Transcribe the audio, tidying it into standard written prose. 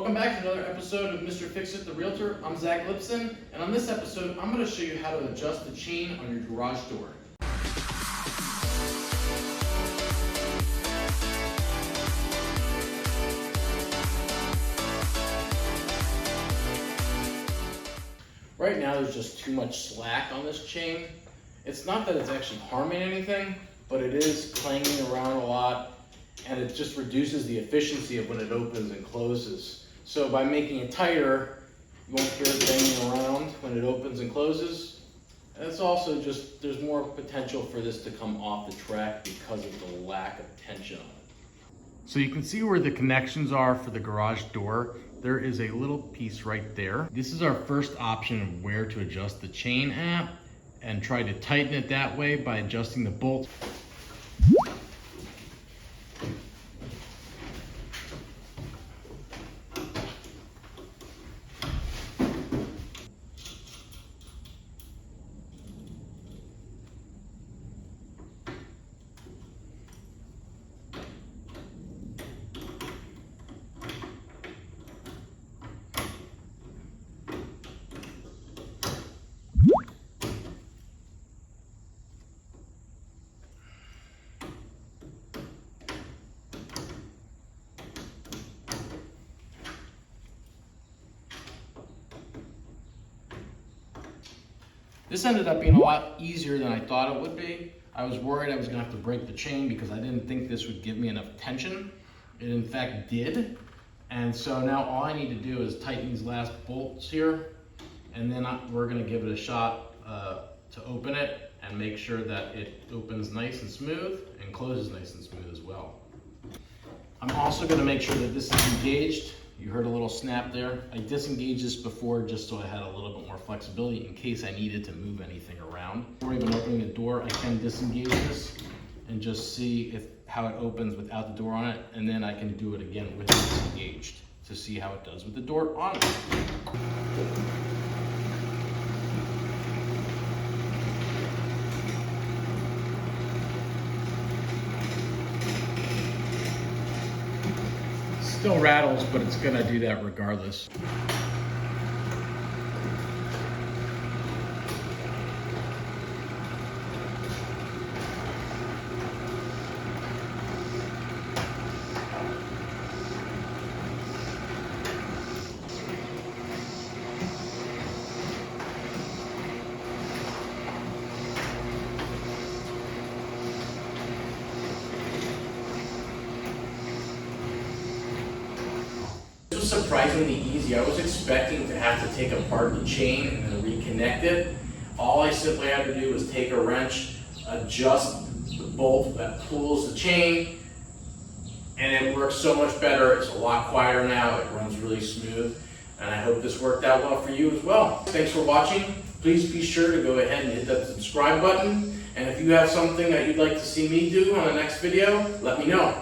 Welcome back to another episode of Mr. Fix-It, the Realtor. I'm Zach Lipson, and on this episode, I'm going to show you how to adjust the chain on your garage door. Right now, there's just too much slack on this chain. It's not that it's actually harming anything, but it is clanging around a lot, and it just reduces the efficiency of when it opens and closes. So by making it tighter, you won't hear it banging around when it opens and closes. And it's also just, there's more potential for this to come off the track because of the lack of tension on it. So you can see where the connections are for the garage door. There is a little piece right there. This is our first option of where to adjust the chain at, and try to tighten it that way by adjusting the bolt. This ended up being a lot easier than I thought it would be. I was worried I was gonna have to break the chain because I didn't think this would give me enough tension. It in fact did. And so now all I need to do is tighten these last bolts here, and then we're gonna give it a shot to open it and make sure that it opens nice and smooth and closes nice and smooth as well. I'm also gonna make sure that this is engaged. You heard a little snap there. I disengaged this before just so I had a little bit more flexibility in case I needed to move anything around. Before even opening the door, I can disengage this and just see how it opens without the door on it, and then I can do it again with it disengaged to see how it does with the door on it. Still rattles, but it's gonna do that regardless. This was surprisingly easy. I was expecting to have to take apart the chain and then reconnect it. All I simply had to do was take a wrench, adjust the bolt that pulls the chain, and it works so much better. It's a lot quieter now. It runs really smooth, and I hope this worked out well for you as well. Thanks for watching. Please be sure to go ahead and hit that subscribe button. And if you have something that you'd like to see me do on the next video, let me know.